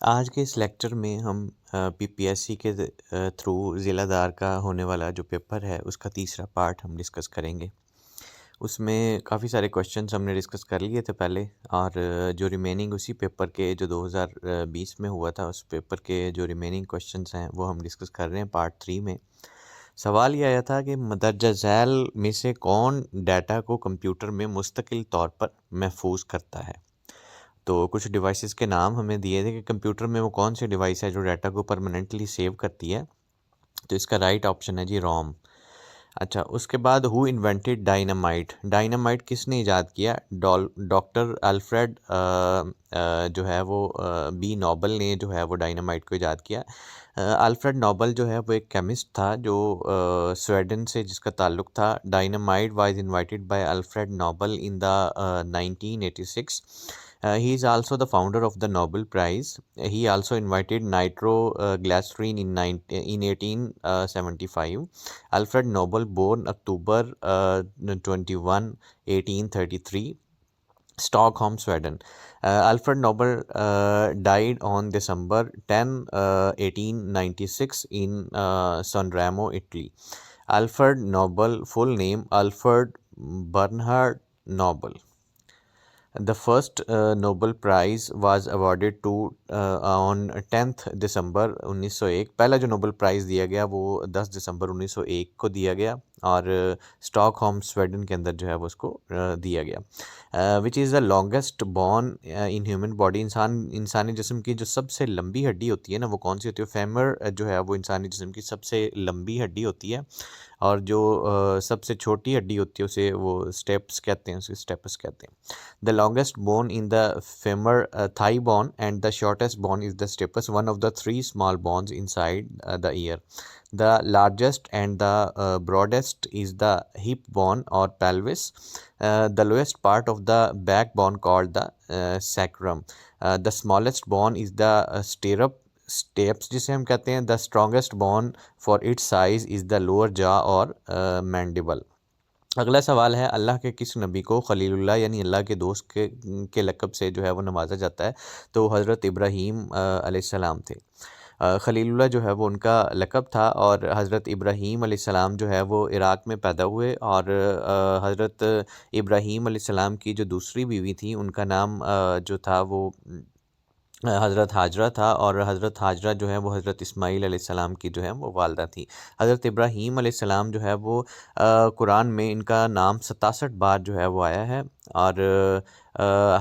आज के इस लेक्चर में हम पीपीएससी के थ्रू ज़िलादार का होने वाला जो पेपर है उसका तीसरा पार्ट हम डिस्कस करेंगे। उसमें काफ़ी सारे क्वेश्चंस हमने डिस्कस कर लिए थे पहले और जो रिमेनिंग उसी पेपर के जो 2020 में हुआ था उस पेपर के जो रिमेनिंग क्वेश्चंस हैं वो हम डिस्कस कर रहे हैं पार्ट 3 में। सवाल ये आया था कि मदरजा झैल में से कौन डाटा को कंप्यूटर में मुस्तकिल तौर पर महफूज करता है। तो कुछ डिवाइसेस के नाम हमें दिए थे कि कंप्यूटर में वो कौन सी डिवाइस है जो डाटा को परमानेंटली सेव करती है। तो इसका राइट ऑप्शन है जी रोम। अच्छा, उसके बाद हु इन्वेंटेड डायनामाइट। डायनामाइट किसने इजाद किया? डॉक्टर अल्फ्रेड जो है वो बी नोबल ने जो है वो डायनामाइट को इजाद किया। अल्फ्रेड नोबल जो है वो एक केमिस्ट था जो स्वीडन से जिसका ताल्लुक था। Dynamite was invited bye Alfred Nobel in the 1986. He is also the founder of the Nobel Prize. He also invited nitroglycerin in 1875. Alfred Nobel, born October 21, 1833, Stockholm, Sweden. Alfred Nobel died on December 10, 1896 in San Remo, Italy. Alfred Nobel, full name Alfred Bernhard Nobel. The first Nobel Prize was awarded to on 10th December 1901. पहला जो Nobel prize दिया गया वो 10 दिसंबर 1901 को दिया गया और Stockholm Sweden के अंदर जो है वो उसको दिया गया। Which is the longest bone in human body. इंसानी जिस्म की जो सबसे लंबी हड्डी होती है ना वो कौन सी होती है? फेमर जो है वो इंसानी जिस्म की सबसे लंबी हड्डी होती है और जो सबसे छोटी हड्डी होती है उसे वो स्टेप्स कहते हैं, उसे स्टेपस कहते हैं। The longest bone in the femur, thigh bone, and the shortest bone is the stapes, one of the three small bones inside the ear. The largest and the broadest is the hip bone or pelvis. The lowest part of the backbone called the sacrum. The smallest bone is the steps जिसे हम कहते हैं। The strongest bone for its size is the lower jaw और mandible. अगला सवाल है, अल्लाह के किस नबी को खलीलुल्लाह यानी अल्लाह के दोस्त के लक़ब से जो है वो नवाजा जाता है? तो हज़रत इब्राहीम अलैहिस्सलाम थे। खलीलुल्लाह जो है वो उनका लक़ब था और हज़रत इब्राहीम अलैहिस्सलाम जो है वो इराक़ में पैदा हुए और हज़रत इब्राहीम अलैहिस्सलाम की जो दूसरी बीवी थी उनका नाम जो था वो हज़रत हाजरा था और हज़रत हाजरा जो है वो हज़रत इस्माईल अलैहिस्सलाम की जो है वो वालदा थी। हज़रत इब्राहीम अलैहिस्सलाम जो है वो कुरान में इनका नाम 67 बार जो है वो आया है और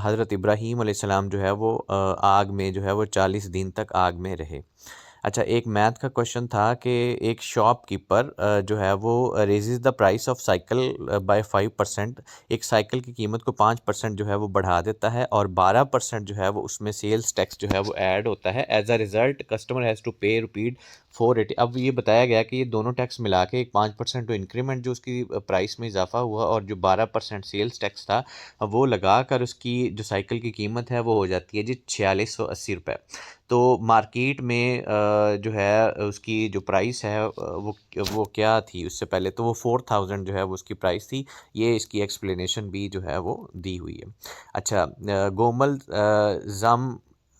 हज़रत इब्राहीम अलैहिस्सलाम जो है वो आग में जो है वो 40 दिन तक आग में रहे। अच्छा, एक मैथ का क्वेश्चन था कि एक शॉपकीपर जो है वो raises the price of cycle by 5%। एक साइकिल की कीमत को 5% जो है वो बढ़ा देता है और 12% जो है वो उसमें सेल्स टैक्स जो है वो ऐड होता है। As a result customer has to pay rupees 480। अब ये बताया गया कि ये दोनों टैक्स मिला के एक 5% तो इंक्रीमेंट जो उसकी प्राइस में इजाफा हुआ और जो 12% सेल्स टैक्स था वो लगा कर उसकी जो साइकिल की कीमत है वो हो जाती है जी 4680 रुपये। तो मार्केट में जो है उसकी जो प्राइस है वो क्या थी उससे पहले? तो वो 4000 जो है वो उसकी प्राइस थी। ये इसकी एक्सप्लेनेशन भी जो है वो दी हुई है। अच्छा,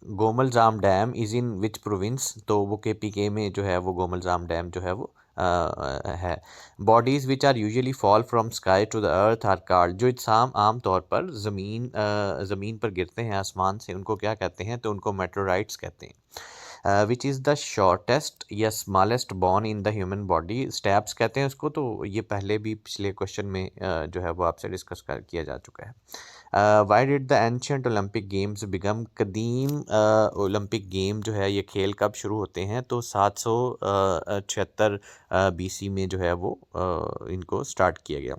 Gomal Zam dam is in which province? तो वो केपीके में जो है वो गोमल जाम डैम जो है वो है। Bodies which are usually fall from sky to the earth are called. जो इत्साम आम तौर पर ज़मीन पर गिरते हैं आसमान से उनको क्या कहते हैं? तो उनको मेटेओराइट्स कहते हैं। विच इज़ द शॉर्टेस्ट या smallest bone in the human body? Steps कहते हैं उसको। तो ये पहले भी पिछले क्वेश्चन में जो है वो आपसे डिस्कस किया जा चुका है। Why did the ancient Olympic games begin? कदीम ओलंपिक गेम जो है ये खेल कब शुरू होते हैं? तो 776 बीसी में जो है वो इनको स्टार्ट किया गया।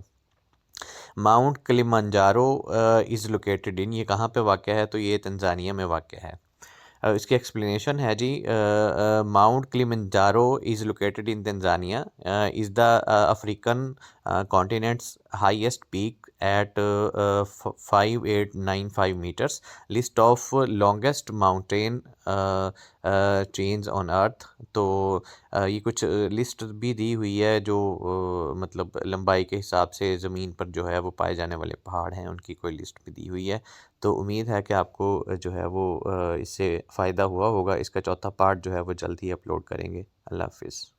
माउंट किलिमंजारो इज़ लोकेटेड इन। ये कहाँ पे वाक़या है? तो ये तंजानिया में वाक़या है। इसकी एक्सप्लेनेशन है जी, Mount Kilimanjaro is located in Tanzania, is the African continent's highest peak at 5895 meters. List of longest mountain chains on earth. तो ये कुछ लिस्ट भी दी हुई है जो मतलब लंबाई के हिसाब से ज़मीन पर जो है वो पाए जाने वाले पहाड़ हैं, उनकी कोई लिस्ट भी दी हुई है। तो उम्मीद है कि आपको जो है वो इससे फ़ायदा हुआ होगा। इसका चौथा पार्ट जो है वो जल्द ही अपलोड करेंगे। अल्लाह हाफ़िज़।